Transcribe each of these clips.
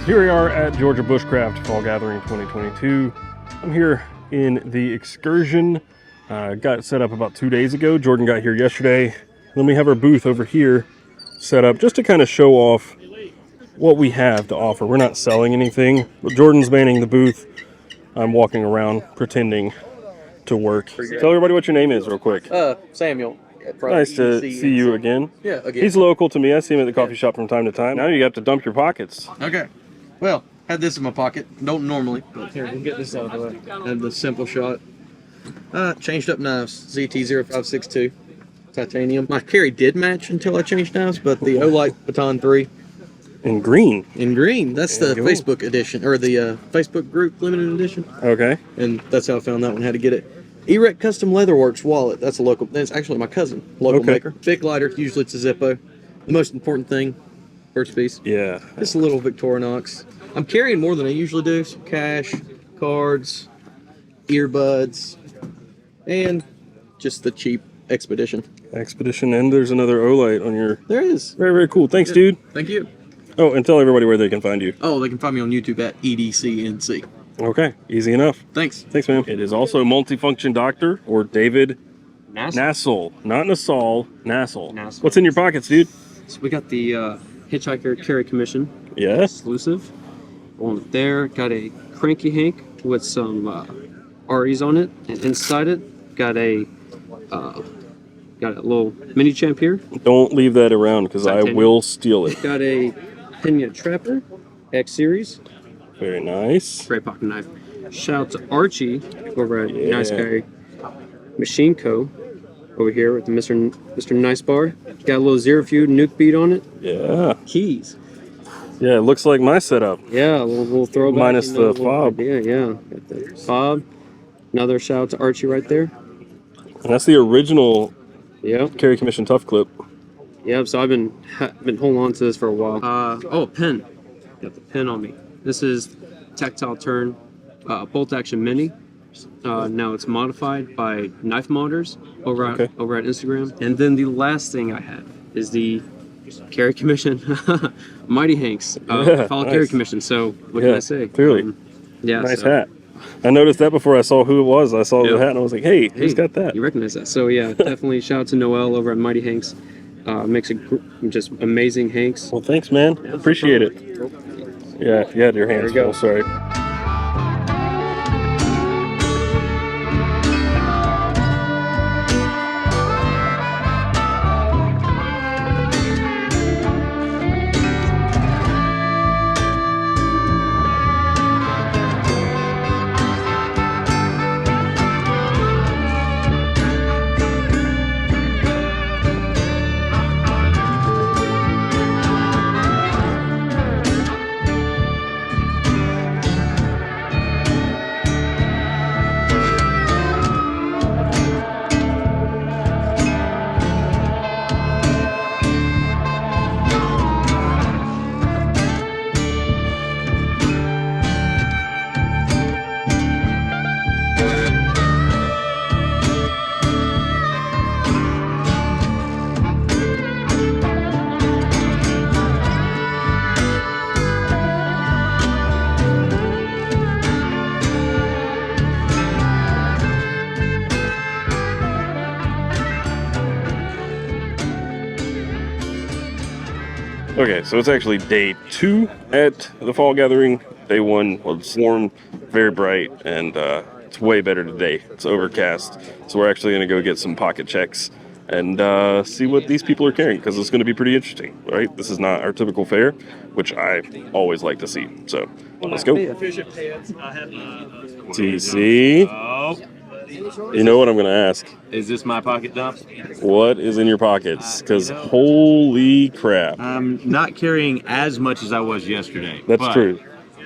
Here we are at Georgia Bushcraft Fall Gathering 2022. I'm here in the excursion. Got set up about 2 days ago. Jordan got here yesterday. Then we have our booth over here set up just to kind of show off what we have to offer. We're not selling anything, but Jordan's manning the booth. I'm walking around pretending to work. Tell everybody what your name is real quick. Samuel. Nice to see you again. Yeah, again. He's local to me. I see him at the coffee shop from time to time. Now you have to dump your pockets. Okay. Well, had this in my pocket. Don't normally, but here, we'll get this out of the way. And the simple shot. Changed up knives. ZT0562. Titanium. My carry did match until I changed knives, but the Olight Baton 3. In green. In green. That's the Facebook edition, or the Facebook group limited edition. Okay. And that's how I found that one, how to get it. Erect Custom Leatherworks wallet. That's a local. That's actually my cousin, local maker. Big lighter. Usually it's a Zippo. The most important thing, first piece. Yeah. Just a little Victorinox. I'm carrying more than I usually do. Some cash, cards, earbuds, and just the cheap Expedition. Expedition, and there's another Olight on your... There is. Very, very cool. Thanks, dude. Thank you. Oh, and tell everybody where they can find you. Oh, they can find me on YouTube at EDCNC. Okay, easy enough. Thanks. Thanks, man. It is also Multifunction Doctor, or David Nassal. Not Nassal, Nassal. Nassal. What's in your pockets, dude? So we got the Hitchhiker Carry Commission. Yeah. Exclusive. On there, got a Cranky Hank with some REs on it, and inside it got a little mini champ here. Don't leave that around, because I will steal it. Got a Pena Trapper X Series. Very nice. Great pocket knife. Shout out to Archie over at Nice Guy Machine Co. over here with the Mr. Nice Bar. Got a little Zero Feud nuke bead on it. Yeah. Keys. Yeah, it looks like my setup. Yeah, we'll throw back. Minus the fob. Yeah. Got the fob. Another shout out to Archie right there. And that's the original Carry Commission Tough Clip. Yep, so I've been holding on to this for a while. A pen. Got the pen on me. This is Tactile Turn Bolt Action Mini. Now it's modified by Knife Modders over at Instagram. And then the last thing I have is the Carry Commission Mighty Hanks Follow Carry Commission. So what can I say? Clearly. Nice hat. I noticed that before I saw who it was. I saw the hat and I was like, hey, who's got that? You recognize that. So yeah, definitely shout out to Noel over at Mighty Hanks. Makes just amazing hanks. Well, thanks, man. Appreciate it. Yeah, you had your hands full, sorry. Okay, so it's actually day 2 at the Fall Gathering. Day 1 was warm, very bright, and it's way better today. It's overcast, so we're actually going to go get some pocket checks and see what these people are carrying, because it's going to be pretty interesting, right? This is not our typical fair, which I always like to see. So let's go. TC. You know what I'm going to ask? Is this my pocket dump? What is in your pockets? Because holy crap. I'm not carrying as much as I was yesterday. That's true.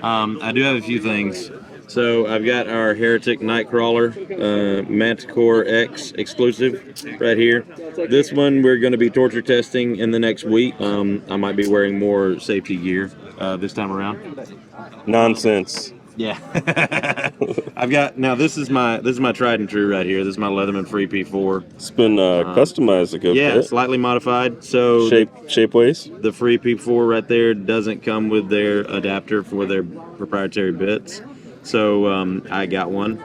I do have a few things. So I've got our Heretic Nightcrawler Manticore X exclusive right here. This one we're going to be torture testing in the next week. I might be wearing more safety gear this time around. Nonsense. Yeah. I've got now. This is my tried and true right here. This is my Leatherman Free P4. It's been customized a good Yeah, bit. slightly modified. So Shapeways. the Free P4 right there doesn't come with their adapter for their proprietary bits. So I got one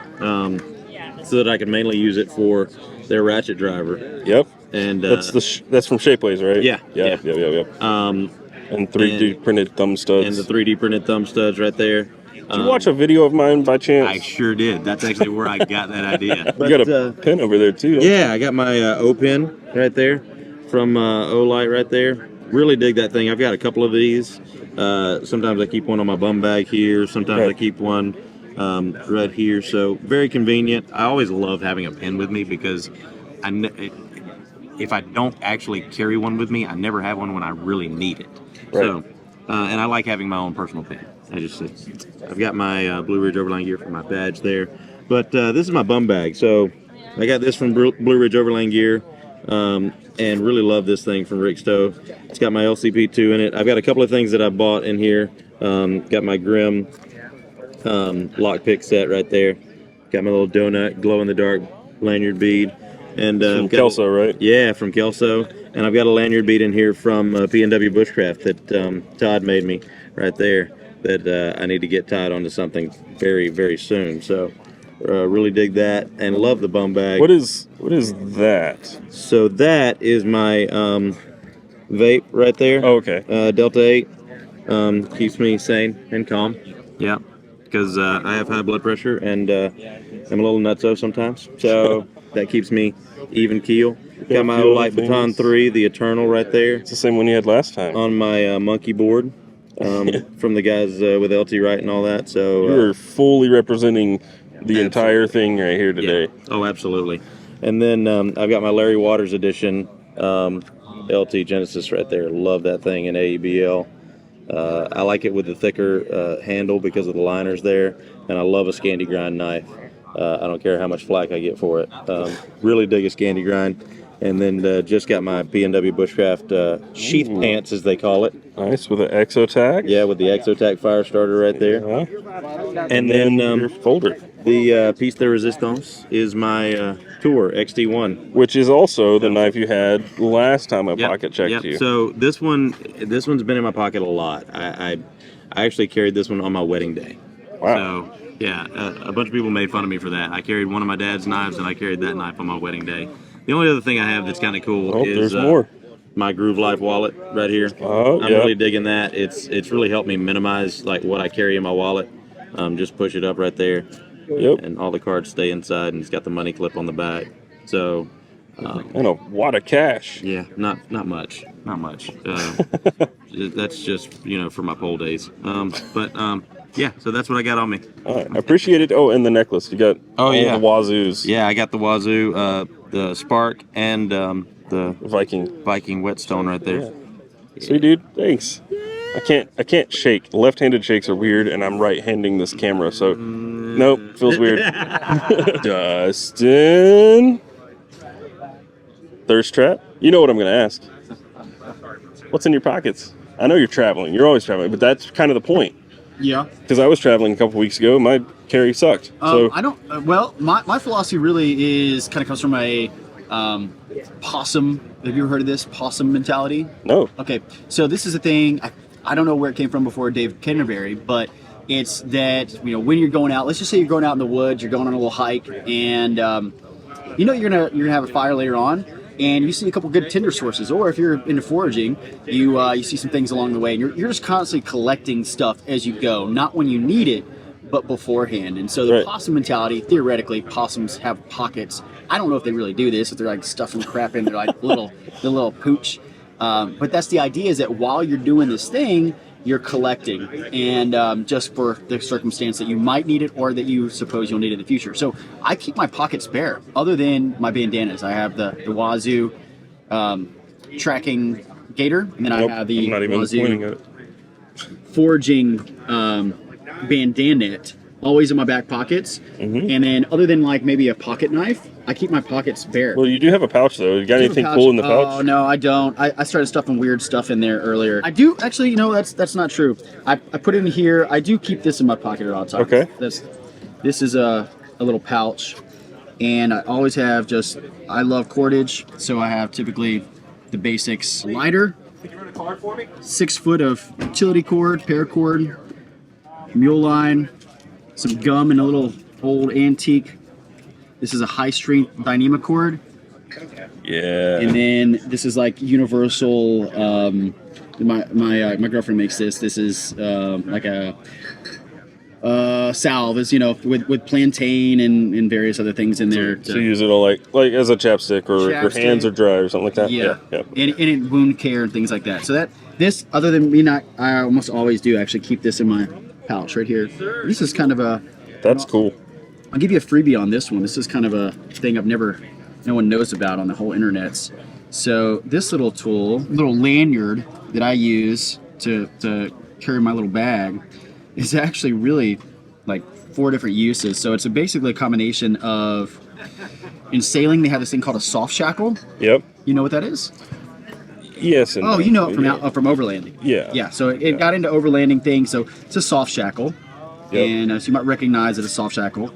so that I can mainly use it for their ratchet driver. Yep. And that's from Shapeways, right? Yeah. And 3D printed thumb studs. And the 3D printed thumb studs right there. Did you watch a video of mine by chance? I sure did. That's actually where I got that idea. You got a pen over there too. Yeah, I got my O pen right there from Olight right there. Really dig that thing. I've got a couple of these. Sometimes I keep one on my bum bag here. Sometimes I keep one right here. So very convenient. I always love having a pen with me because if I don't actually carry one with me, I never have one when I really need it. Right. So, and I like having my own personal pen. I've got my Blue Ridge Overland gear for my badge there. But this is my bum bag. So I got this from Blue Ridge Overland gear and really love this thing from Rick Stowe. It's got my LCP2 in it. I've got a couple of things that I bought in here. Got my Grimm lockpick set right there. Got my little donut glow-in-the-dark lanyard bead. And from Kelso, right? Yeah, from Kelso. And I've got a lanyard bead in here from P&W Bushcraft that Todd made me right there that I need to get tied onto something very, very soon. So really dig that and love the bum bag. What is that? So that is my vape right there. Oh, okay. Delta 8 keeps me sane and calm. Yeah, because I have high blood pressure and I'm a little nutso sometimes. So that keeps me even keel. Got my Olight Baton 3, the Eternal right there. It's the same one you had last time. On my monkey board from the guys with LT Wright and all that. So you're fully representing the entire thing right here today. Yeah. Oh, absolutely. And then I've got my Larry Waters edition LT Genesis right there. Love that thing in AEBL. I like it with the thicker handle because of the liners there. And I love a Scandi grind knife. I don't care how much flack I get for it. Really dig a Scandi grind. And then just got my P&W Bushcraft sheath pants, as they call it. Nice, with an Exotac. Yeah, with the Exotac fire starter right there. And then your folder. The piece de resistance is my Tour XT1, which is also the knife you had last time I pocket checked you. So this one's been in my pocket a lot. I actually carried this one on my wedding day. Wow. So yeah, a bunch of people made fun of me for that. I carried one of my dad's knives, and I carried that knife on my wedding day. The only other thing I have that's kind of cool is my Groove Life wallet right here. I'm really digging that. It's really helped me minimize like what I carry in my wallet. Just push it up right there, and all the cards stay inside, and it's got the money clip on the back. So, and a wad of cash. Yeah, not much. That's just for my pole days. Yeah, so that's what I got on me. All right, I appreciate it. Oh, and the necklace. You got all the Wazoos. Yeah, I got the Wazoo, the Spark, and the Viking whetstone right there. Yeah. Sweet dude, thanks. I can't shake. Left-handed shakes are weird, and I'm right-handing this camera, so nope, feels weird. Dustin, thirst trap. You know what I'm gonna ask. What's in your pockets? I know you're traveling. You're always traveling, but that's kind of the point. Yeah. Because I was traveling a couple weeks ago. My carry sucked. So I don't. Well, my philosophy really is kind of comes from a possum. Have you ever heard of this possum mentality? No. Okay. So this is a thing. I don't know where it came from before Dave Kennerberry, but it's that when you're going out. Let's just say you're going out in the woods. You're going on a little hike, and you're gonna have a fire later on. And you see a couple good tinder sources, or if you're into foraging, you see some things along the way, and you're just constantly collecting stuff as you go, not when you need it, but beforehand. And so the possum mentality, theoretically, possums have pockets. I don't know if they really do this, if they're like stuffing crap in their like the little pooch. But that's the idea, is that while you're doing this thing, you're collecting, and just for the circumstance that you might need it or that you suppose you'll need it in the future. So I keep my pockets bare, other than my bandanas. I have the Wazoo tracking gator, and then I have the Wazoo foraging bandanet, always in my back pockets. And then other than like maybe a pocket knife, I keep my pockets bare. Well, you do have a pouch though. You got Do you have a anything pouch? cool in the pouch? Oh no, I don't. I started stuffing weird stuff in there earlier. I do actually. You know, that's not true. I put it in here. I do keep this in my pocket at all times. Okay. This is a little pouch, and I always have just. I love cordage, so I have typically the basics: lighter, 6 foot of utility cord, paracord, mule line, some gum, and a little old antique. This is a high strength Dyneema cord. Yeah. And then this is like universal. My girlfriend makes this. This is like a salve, is with plantain and various other things in there. So you use it all like as a chapstick or your hands are dry or something like that. Yeah. Yeah. And wound care and things like that. So this, other than me not, I almost always do actually keep this in my pouch right here. This is kind of a. That's cool. I'll give you a freebie on this one. This is kind of a thing no one knows about on the whole internets. So this little tool, little lanyard that I use to carry my little bag, is actually really like 4 different uses. So it's basically a combination of, in sailing they have this thing called a soft shackle. Yep. You know what that is? Yes. And Oh, you know it from overlanding. Yeah. Yeah. So it got into overlanding thing. So it's a soft shackle, Yep. and so you might recognize it as a soft shackle.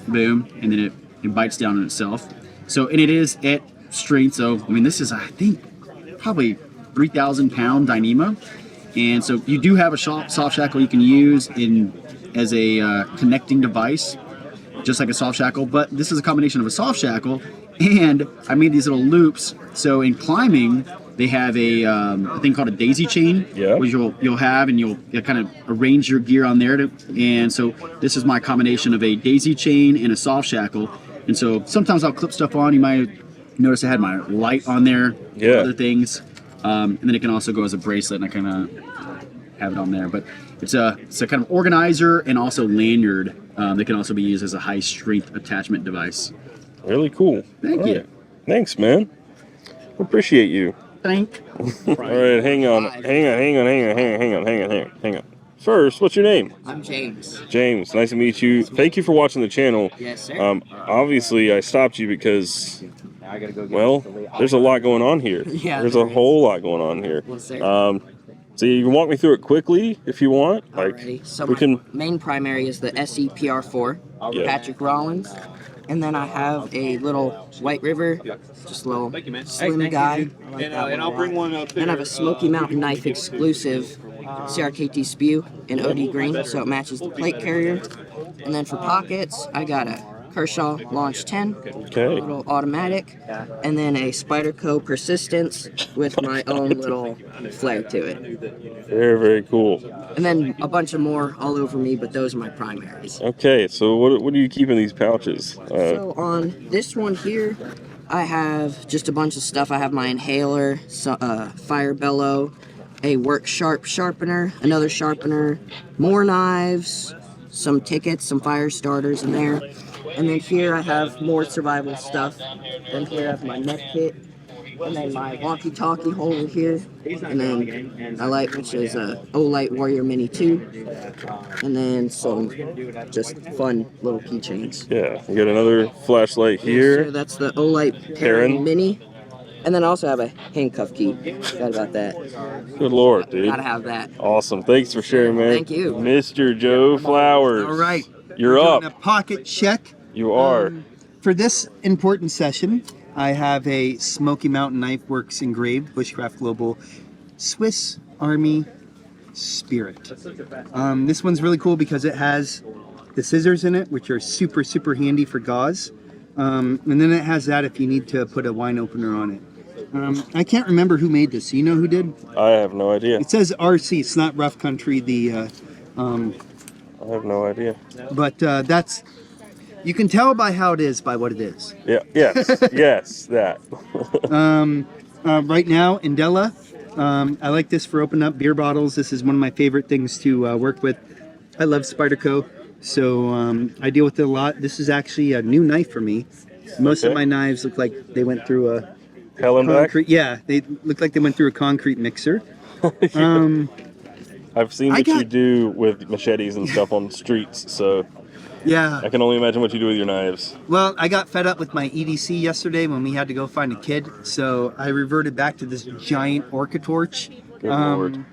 Boom, and then it bites down on itself. So, and it is at strength. So, I mean, this is, I think, probably 3,000 pound Dyneema. And so you do have a soft shackle you can use as a connecting device, just like a soft shackle. But this is a combination of a soft shackle, and I made these little loops. So in climbing, they have a thing called a daisy chain, Yeah. which you'll have, and you'll kind of arrange your gear on there. And so this is my combination of a daisy chain and a soft shackle. And so sometimes I'll clip stuff on. You might notice I had my light on there, Yeah. other things. And then it can also go as a bracelet, and I kind of have it on there. But it's a kind of organizer and also lanyard that can also be used as a high strength attachment device. Really cool. Thank All you. right. Thanks, man. Appreciate you. All right, hang on. First, what's your name? I'm James. James, nice to meet you. Thank you for watching the channel. Yes, sir. Obviously, I stopped you because, well, there's a lot going on here. Yeah, there's there a whole lot going on here. Yes, sir. So you can walk me through it quickly if you want. Alrighty. So we my can. main primary is the SEPR4, Yeah. Patrick Rollins. And then I have a little White River, just a little slim guy. I like that one a lot. Then I have a Smoky Mountain Knife exclusive CRKT spew in OD green, so it matches the plate carrier. And then for pockets, I got a Kershaw Launch 10, Okay. little automatic, and then a Spyderco Persistence with my own little flair to it. Very, very cool. And then a bunch of more all over me, but those are my primaries. Okay, so what do you keep in these pouches? So on this one here, I have just a bunch of stuff. I have my inhaler, fire bellow, a work sharp sharpener, another sharpener, more knives, some tickets, some fire starters in there. And then here I have more survival stuff. Then here I have my med kit. And then my walkie-talkie holder here. And then a light, which is a Olight Warrior Mini 2. And then some just fun little keychains. Yeah, you got another flashlight So here. that's the Olight Perrin Mini. And then I also have a handcuff key. Forgot about that. Good Lord, dude. Gotta have that. Awesome. Thanks for sharing, man. Thank you. Mr. Joe Flowers. All right. You're We're up. doing a pocket check. You are. For this important session, I have a Smoky Mountain Knife Works engraved Bushcraft Global Swiss Army Spirit. This one's really cool because it has the scissors in it, which are super, super handy for gauze. And then it has that if you need to put a wine opener on it. I can't remember who made this. You know who did? I have no idea. It says RC. It's not Rough Country. I have no idea. But that's, you can tell by how it is by what it is. Yeah. Yes. Yes. That. Right now, Indella. I like this for opening up beer bottles. This is one of my favorite things to work with. I love Spyderco, so I deal with it a lot. This is actually a new knife for me. Most of my knives look like they went through a Hell and back. concrete. Yeah, they look like they went through a concrete mixer. I've seen what you do with machetes and stuff on the streets, so Yeah. I can only imagine what you do with your knives. Well, I got fed up with my EDC yesterday when we had to go find a kid, so I reverted back to this giant Orca torch. Good Lord.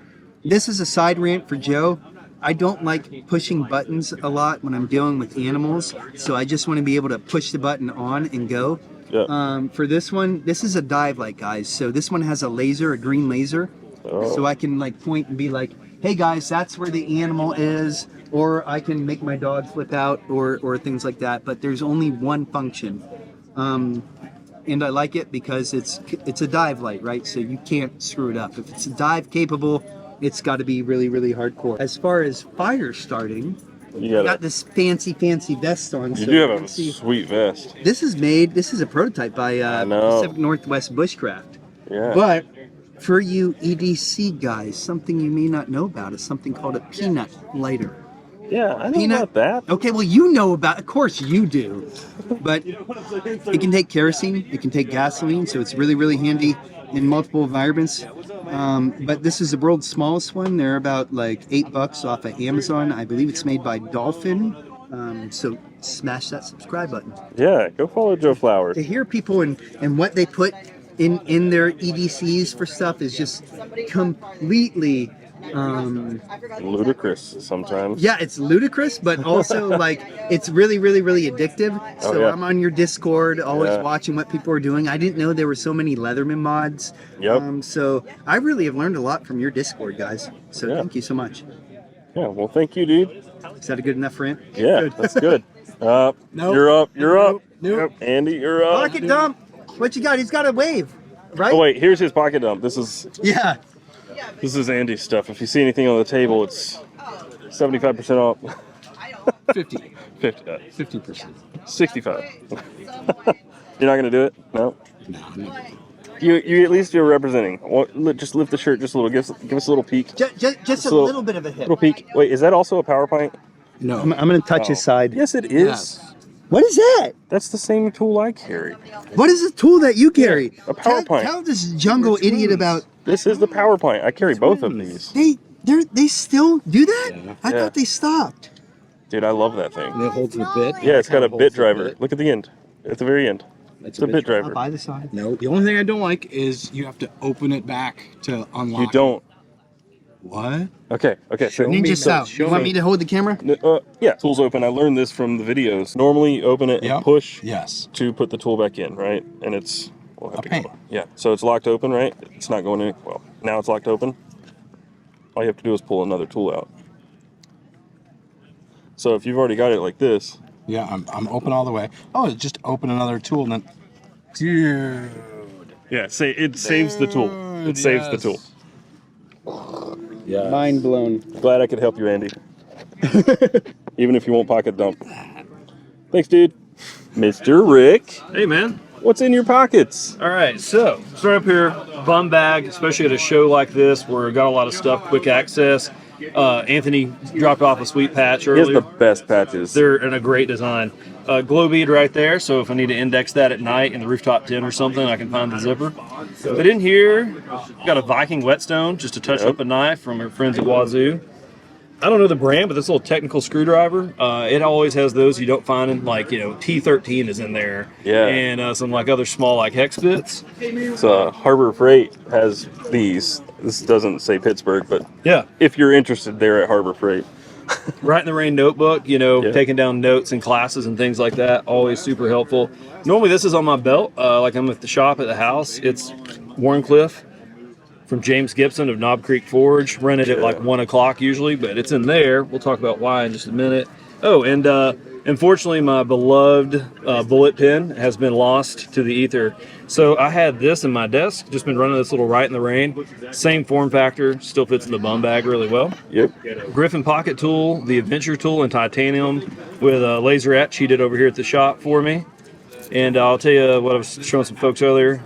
This is a side rant for Joe. I don't like pushing buttons a lot when I'm dealing with animals, so I just want to be able to push the button on and go. Yeah. For this one, this is a dive light, guys. So this one has a laser, a green laser, so I can like point and be like, "Hey guys, that's where the animal is," or I can make my dog flip out, or things like that. But there's only one function, and I like it because it's a dive light, right? So you can't screw it up. If it's dive capable, it's got to be really, really hardcore. As far as fire starting, I got this fancy vest on. You do have a sweet vest. This is a prototype by Pacific Northwest Bushcraft. Yeah. But for you EDC guys, something you may not know about is something called a peanut lighter. Yeah, I know about that. Okay, well you know about, of course you do. But it can take kerosene, it can take gasoline, so it's really, really handy in multiple environments. But this is the world's smallest one. They're about like $8 off of Amazon. I believe it's made by Dolphin. So smash that subscribe button. Yeah, go follow Joe Flowers. To hear people and what they put in their EDCs for stuff is just completely ludicrous sometimes. Yeah, it's ludicrous, but also like it's really, really, really addictive. So I'm on your Discord, always watching what people are doing. I didn't know there were so many Leatherman mods. Yep. So I really have learned a lot from your Discord, guys. So thank you so much. Yeah, well, thank you, dude. Is that a good enough rant? Yeah, that's good. Nope. You're up. You're up. Nope. Andy, you're up. Pocket dump. What you got? He's got a wave, right? Oh wait, here's his pocket dump. This is Andy's stuff. If you see anything on the table, it's 75% off. 50%. 65. You're not gonna do it? No. No. You at least you're representing. Just lift the shirt just a little. Give us a little peek. Just a little bit of a hit. Little peek. Wait, is that also a power pint? No. I'm gonna touch his side. Yes, it is. Yes. What is that? That's the same tool I carry. What is the tool that you carry? A power pint. Tell this jungle idiot about. This is the power pint. I carry both of these. They still do that? Yeah. I thought they stopped. Dude, I love that thing. And it holds the bit. Yeah, it's got a bit driver. Look at the end. At the very end. It's a bit driver. I'll buy the side. No, the only thing I don't like is you have to open it back to unlock. You don't. What? Okay. So Ninja style. You want me to hold the camera? Yeah, tool's open. I learned this from the videos. Normally, you open it and push to put the tool back in, right? And it's a pain. Yeah, so it's locked open, right? It's not going in. Well, now it's locked open. All you have to do is pull another tool out. So if you've already got it like this. Yeah, I'm open all the way. Oh, just open another tool and then. Dude. Yeah, it saves the tool. It saves the tool. Yeah. Mind blown. Glad I could help you, Andy. Even if you won't pocket dump. Thanks, dude. Mr. Rick. Hey, man. What's in your pockets? All right, so start up here, bum bag, especially at a show like this where we got a lot of stuff, quick access. Anthony dropped off a sweet patch earlier. He has the best patches. They're in a great design. Glow bead right there, so if I need to index that at night in the rooftop tin or something, I can find the zipper. But in here, got a Viking whetstone, just to touch up a knife from our friends at Wazoo. I don't know the brand, but this little technical screwdriver, it always has those you don't find in, like, T13 is in there. Yeah. And some, like, other small, like, hex bits. So Harbor Freight has these. This doesn't say Pittsburgh, but yeah, if you're interested, they're at Harbor Freight. Right in the Rain notebook, taking down notes and classes and things like that, always super helpful. Normally this is on my belt, like I'm at the shop at the house. It's Warncliffe from James Gibson of Knob Creek Forge, rented at like 1 o'clock usually, but it's in there. We'll talk about why in just a minute. Oh, and unfortunately my beloved bullet pen has been lost to the ether. So I had this in my desk, just been running this little Right in the Rain. Same form factor, still fits in the bum bag really well. Yep. Griffin pocket tool, the Adventure tool in titanium with a laser etch he did over here at the shop for me. And I'll tell you what I was showing some folks earlier.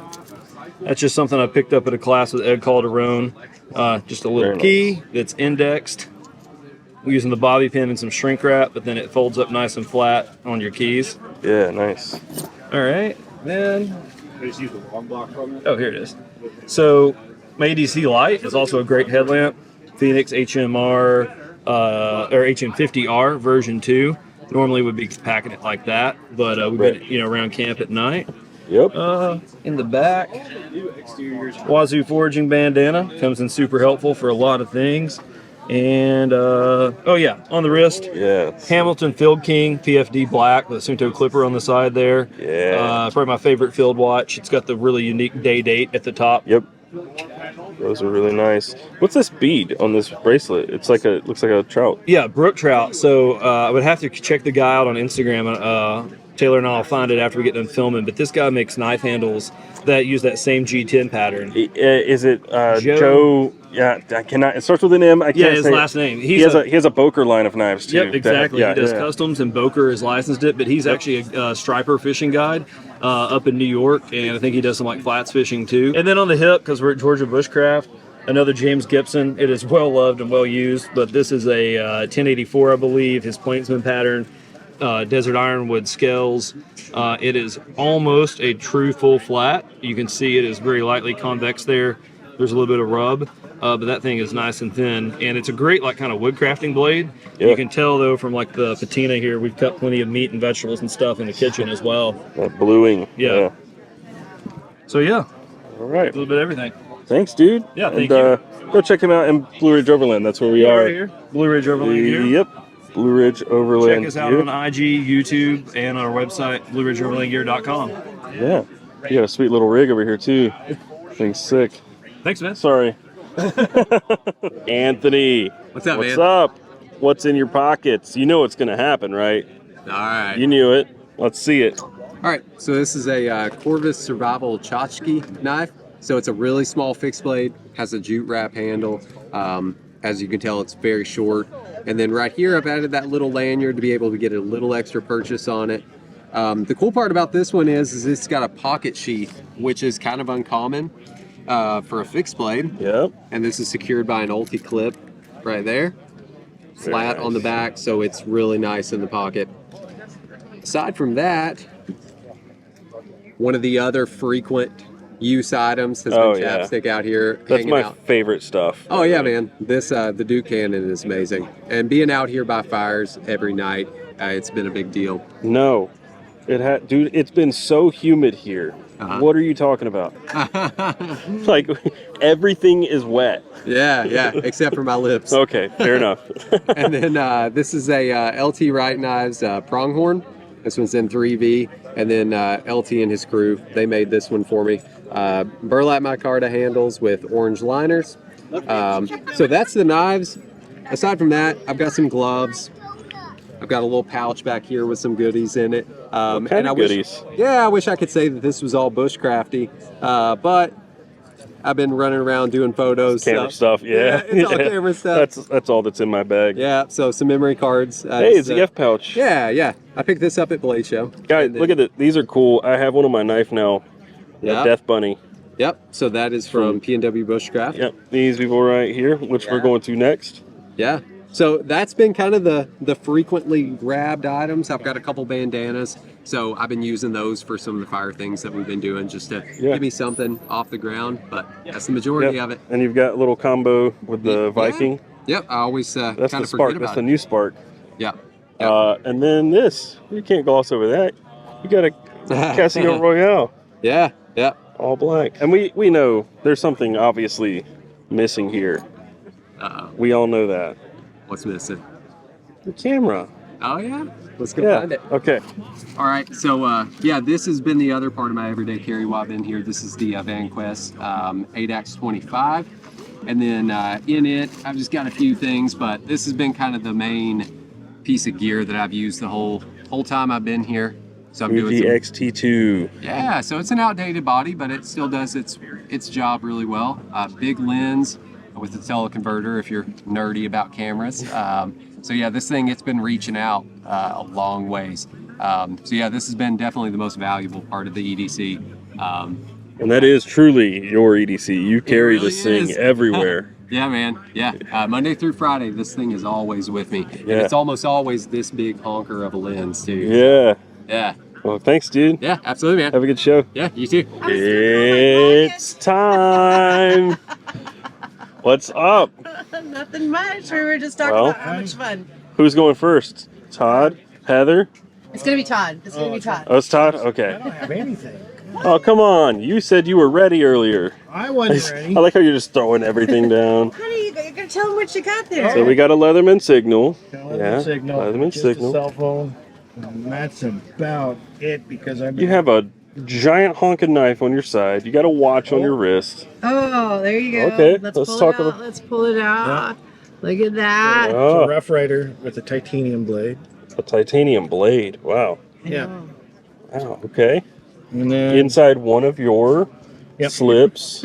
That's just something I picked up at a class with Ed Calderon. Just a little key that's indexed. We're using the bobby pin and some shrink wrap, but then it folds up nice and flat on your keys. Yeah, nice. All right, then. Oh, here it is. So my EDC light is also a great headlamp. Phoenix HMR or HM50R version 2. Normally would be packing it like that, but we've been around camp at night. Yep. In the back, Wazoo foraging bandana comes in super helpful for a lot of things. And oh yeah, on the wrist, Hamilton Field King PFD black with a Sunto clipper on the side there. Yeah. Probably my favorite field watch. It's got the really unique day date at the top. Yep. Those are really nice. What's this bead on this bracelet? It's like looks like a trout. Yeah, brook trout. So I would have to check the guy out on Instagram. Taylor and I'll find it after we get done filming. But this guy makes knife handles that use that same G10 pattern. Is it Joe? Yeah, I cannot. It starts with an M. I can't his say last name. He has a Boker line of knives too. Yep, exactly. He does customs, and Boker has licensed it. But he's actually a striper fishing guide up in New York, and I think he does some like flats fishing too. And then on the hip, because we're at Georgia Bushcraft, another James Gibson. It is well loved and well used, but this is a 1084, I believe. His plainsman pattern. Desert ironwood scales. It is almost a true full flat. You can see it is very lightly convex there. There's a little bit of rub, but that thing is nice and thin, and it's a great like kind of wood crafting blade. Yeah. You can tell though from like the patina here, we've cut plenty of meat and vegetables and stuff in the kitchen as well. That bluing. Yeah. So yeah. All right. A little bit of everything. Thanks, dude. Yeah, thank you. Go check him out in Blue Ridge Overland. That's where we are. Right here. Blue Ridge Overland here. Yep. Blue Ridge Overland. Check us out on IG, YouTube, and on our website, blueridgeoverlandgear.com. Yeah. You got a sweet little rig over here, too. Thing's sick. Thanks, man. Sorry. Anthony. What's up, man? What's up? What's in your pockets? You know what's going to happen, right? All right. You knew it. Let's see it. All right. So this is a Corvus Survival Tchotchke knife. So it's a really small fixed blade, has a jute wrap handle. As you can tell, it's very short. And then right here, I've added that little lanyard to be able to get a little extra purchase on it. The cool part about this one is it's got a pocket sheath, which is kind of uncommon for a fixed blade. Yep. And this is secured by an ulti clip right there. Flat on the back, so it's really nice in the pocket. Aside from that, one of the other frequent use items has been chapstick out here. That's my favorite stuff. Oh yeah, man. This the Duke Cannon is amazing, and being out here by fires every night, it's been a big deal. No, dude. It's been so humid here. What are you talking about? Like everything is wet. Yeah, except for my lips. Okay, fair enough. And then this is a LT Right Knives pronghorn. This one's in 3V, and then LT and his crew, they made this one for me. Burlap micarta handles with orange liners. So that's the knives. Aside from that, I've got some gloves. I've got a little pouch back here with some goodies in it. What kind of goodies? I wish I could say that this was all bushcrafty, but I've been running around doing photos. Camera stuff, yeah. It's all camera stuff. That's all that's in my bag. Yeah, so some memory cards. Hey, it's a gift pouch. Yeah. I picked this up at Blade Show. Guys, look at it. These are cool. I have one on my knife now. Yeah. Death Bunny. Yep, so that is from P&W Bushcraft. Yep, these people right here, which we're going to next. Yeah, so that's been kind of the frequently grabbed items. I've got a couple bandanas, so I've been using those for some of the fire things that we've been doing just to give me something off the ground, but that's the majority of it. And you've got a little combo with the Viking. Yep, I always kind of forget Spark. about That's the new Spark. Yeah. And then this, you can't gloss over that. You got a Casio Royale. Yeah. All black. And we know there's something obviously missing here. We all know that. What's missing? The camera. Oh, yeah? Let's go find it. Okay. All right. So, this has been the other part of my everyday carry while I've been here. This is the VanQuest 8X 25. And then in it, I've just got a few things, but this has been kind of the main piece of gear that I've used the whole time I've been here. So I'm doing XT2. Yeah, so it's an outdated body, but it still does its job really well. Big lens with the teleconverter if you're nerdy about cameras. So yeah, this thing, it's been reaching out a long ways. So yeah, this has been definitely the most valuable part of the EDC. And that is truly your EDC. You carry this thing everywhere. Yeah, man. Yeah. Monday through Friday, this thing is always with me. And it's almost always this big honker of a lens, too. Yeah. Yeah. Well, thanks, dude. Yeah, absolutely, man. Have a good show. Yeah, you too. It's time. What's up? Nothing much. We were just talking about how much fun. Who's going first? Todd? Heather? It's gonna be Todd. It's gonna be Todd. Oh, it's Todd? Okay. I don't have anything. Oh, come on. You said you were ready earlier. I wasn't ready. I like how you're just throwing everything down. Honey, you're gonna tell him what you got there. So we got a Leatherman signal. Leatherman signal. Leatherman just signal. A cell phone. And that's about it because I've You have a giant honking knife on your side. You got a watch on your wrist. Oh, there you go. Okay, let's let's pull talk it out. about- Let's pull it out. Look at that. It's Oh, a Rough Rider with a titanium blade. a titanium blade. Wow. Yeah. Wow. Okay. And then Inside one of your Yep. slips.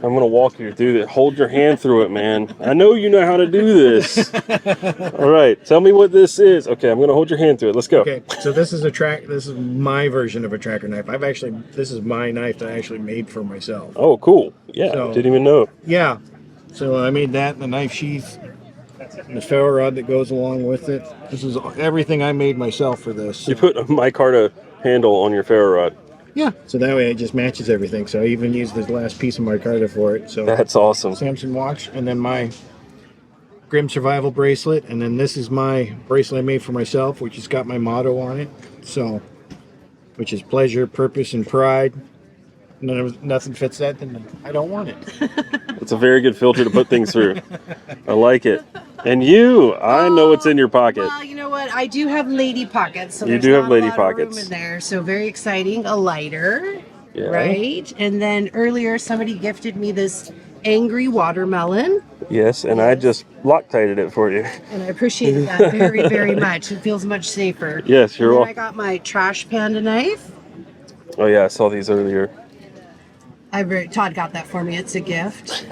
I'm gonna walk you through that. Hold your hand through it, man. I know you know how to do this. All right. Tell me what this is. Okay, I'm gonna hold your hand through it. Let's go. okay, so this is this is my version of a tracker knife. This is my knife that I actually made for myself. Oh, cool. Yeah. So- Didn't even know. Yeah. So I made that and the knife sheath and the ferro rod that goes along with it. This is everything I made myself for this. You put a micarta handle on your ferro rod. Yeah. So that way it just matches everything. So I even used this last piece of micarta for it. So That's awesome. Samson watch, and then my Grim Survival bracelet, and then this is my bracelet I made for myself, which has got my motto on it. So, which is pleasure, purpose, and pride. Nothing fits that, then I don't want it. It's a very good filter to put things through. I like it. And you, I know what's in your pocket. Well, you know what? I do have lady pockets. So You there's do have not lady a lot of room pockets. in there. So very exciting. A lighter, Yeah. right? And then earlier somebody gifted me this angry watermelon, Yes, and I just Loctited it for you. and I appreciated that very, very much. It feels much safer. Yes, you're and then welcome. I got my trash panda knife. Oh yeah, I saw these earlier. Todd got that for me. It's a gift.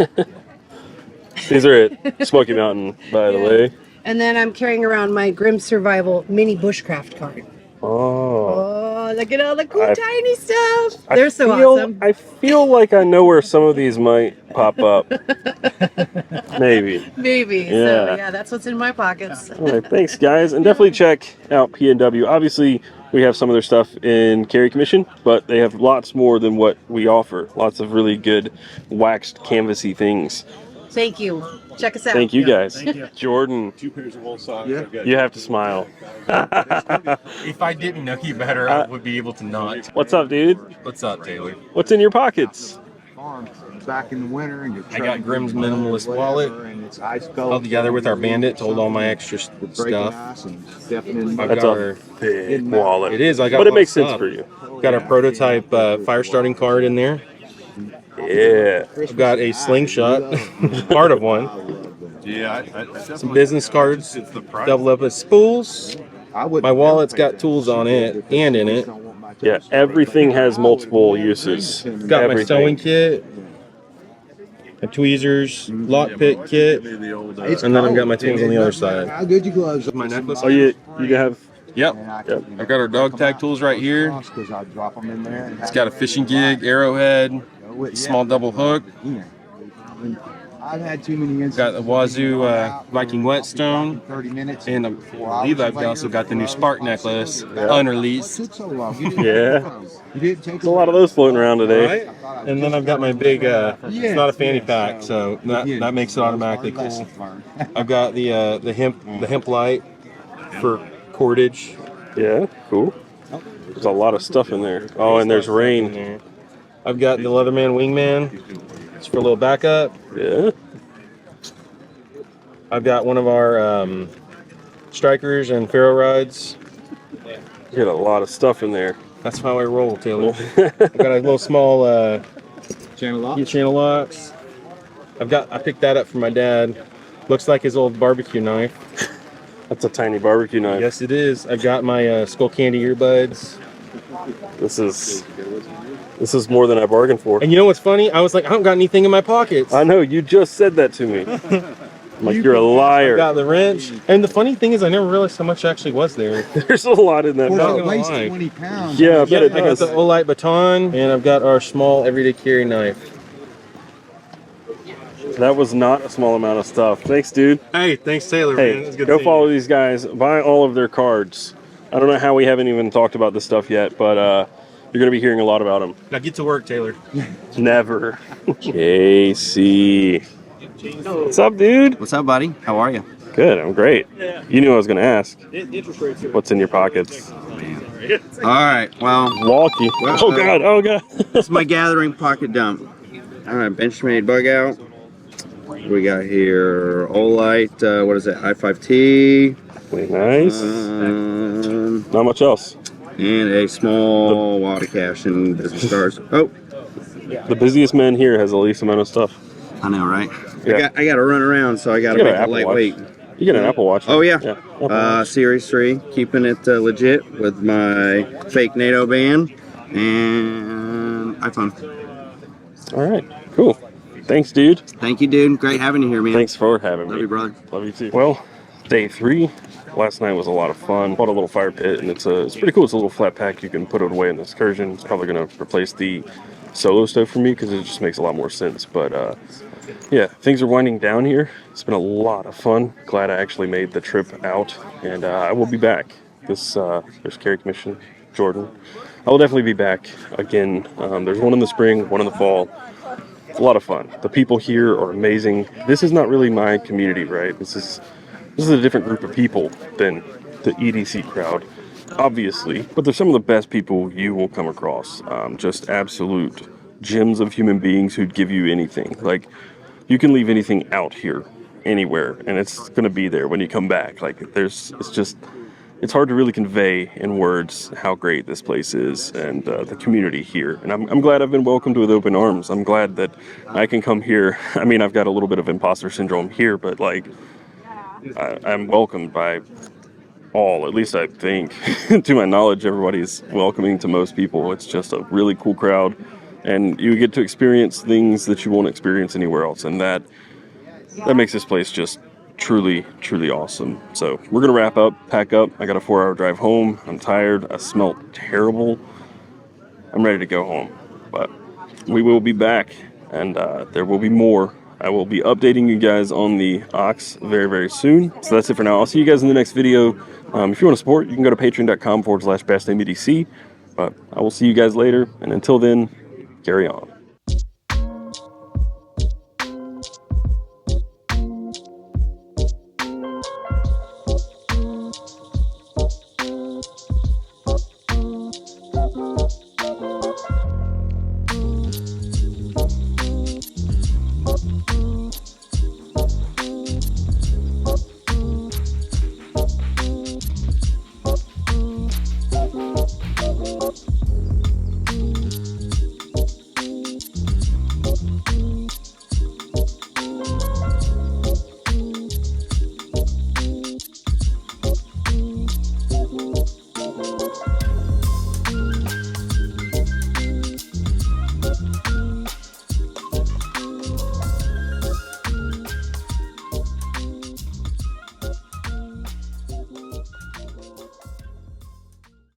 These are at Smoky Mountain, by the way. And then I'm carrying around my Grim Survival mini Bushcraft card. Oh. Oh, look at all the cool I- tiny stuff. I They're so feel- awesome. I feel like I know where some of these might pop up. Maybe. Maybe. Yeah. So yeah, that's what's in my pockets. All right, thanks guys, and definitely check out P&W. Obviously, we have some of their stuff in carry commission, but they have lots more than what we offer. Lots of really good waxed canvasy things. Thank you. Check us out. Thank you guys. Thank you. Jordan, 2 pairs of wool socks. Yeah. you have to smile. If I didn't know you better, I would be able to not. What's up, dude? What's up, Taylor? What's in your pockets? Back in the winter, and I got Grimm's minimalist wallet and it's ice held together with our Bandit to hold all my extra stuff. I've That's got a our, big wallet. it is. I got But it a lot makes of sense stuff. for you. Got our prototype fire starting card in there. Yeah. I've got a slingshot, part of one. Yeah, Some business cards, doubled up as spools. My wallet's got tools on it and in it. Yeah, everything has multiple uses. Got my Everything. sewing kit, my tweezers, lockpick kit, and then I've got my tools on the other side. How good you gloves? My necklace. Oh, you have. Yep. I've got our dog tag tools right here. Because I drop them in there. It's got a fishing gig, arrowhead, small double hook. I've had too many incidents. Got the Wazoo Viking Whetstone, 30 minutes. and I believe I've also got the new Spark necklace, unreleased. Took so long. You didn't Yeah. You didn't take There's a lot of those floating around today. Right? And then I've got my big, it's not a fanny pack, so that makes it automatically cool. I've got the hemp light for cordage. Yeah, cool. There's a lot of stuff in there. Oh, and there's rain. I've got the Leatherman Wingman. It's for a little backup. Yeah. I've got one of our strikers and ferro rods. You got a lot of stuff in there. That's how I roll, Taylor. I've got a little small channel locks. I picked that up from my dad. Looks like his old barbecue knife. That's a tiny barbecue knife. Yes, it is. I got my Skull Candy earbuds. This is more than I bargained for. And you know what's funny? I was like, I haven't got anything in my pockets. I know, you just said that to me. I'm like, you're a I liar. got the wrench. And the funny thing is, I never realized how much actually was there. There's a lot in that Well, belt. at gonna least lie. 20 pounds. Yeah, I bet it I got does. the Olight baton, and I've got our small everyday carry knife. That was not a small amount of stuff. Thanks, dude. Hey, thanks, Taylor. man. It Hey, was good go seeing follow you. these guys. Buy all of their cards. I don't know how we haven't even talked about this stuff yet, but you're going to be hearing a lot about them. Now get to work, Taylor. Never. Casey. What's up, dude? What's up, buddy? How are you? Good, I'm great. You knew I was going to ask. What's in your pockets? All right, well. Walkie. Oh, God, oh, God. It's my gathering pocket dump. All right, Benchmade bug out. We got here Olight, what is it, I5T. Nice. Not much else. And a small water cache and business cards. Oh. The busiest man here has the least amount of stuff. I know, right? Yeah. I got to run around, so I got to make it lightweight. You get an Apple Watch. Oh, yeah. Yeah. Series 3, keeping it legit with my fake NATO band and iPhone. All right, cool. Thanks, dude. Thank you, dude. Great having you here, man. Thanks for having me. Love you, brother. Love you, too. Well, day 3. Last night was a lot of fun. Bought a little fire pit, and it's pretty cool. It's a little flat pack. You can put it away in the excursion. It's probably going to replace the solo stove for me because it just makes a lot more sense. But yeah, things are winding down here. It's been a lot of fun. Glad I actually made the trip out, and I will be back. There's Carry Commission, Jordan. I will definitely be back again. There's one in the spring, one in the fall. It's a lot of fun. The people here are amazing. This is not really my community, right? This is a different group of people than the EDC crowd, obviously. But they're some of the best people you will come across. Just absolute gems of human beings who'd give you anything. Like, you can leave anything out here, anywhere, and it's gonna be there when you come back. Like, it's hard to really convey in words how great this place is and the community here. And I'm glad I've been welcomed with open arms. I'm glad that I can come here. I mean, I've got a little bit of imposter syndrome here, but like, I'm welcomed by all, at least I think. To my knowledge, everybody's welcoming to most people. It's just a really cool crowd, and you get to experience things that you won't experience anywhere else, and that makes this place just truly, truly awesome. So we're gonna wrap up, pack up. I got a 4-hour drive home. I'm tired. I smell terrible. I'm ready to go home, but we will be back, and there will be more. I will be updating you guys on the Ox very, very soon. So that's it for now. I'll see you guys in the next video. If you want to support, you can go to patreon.com/Damn EDC. But I will see you guys later. And until then, carry on.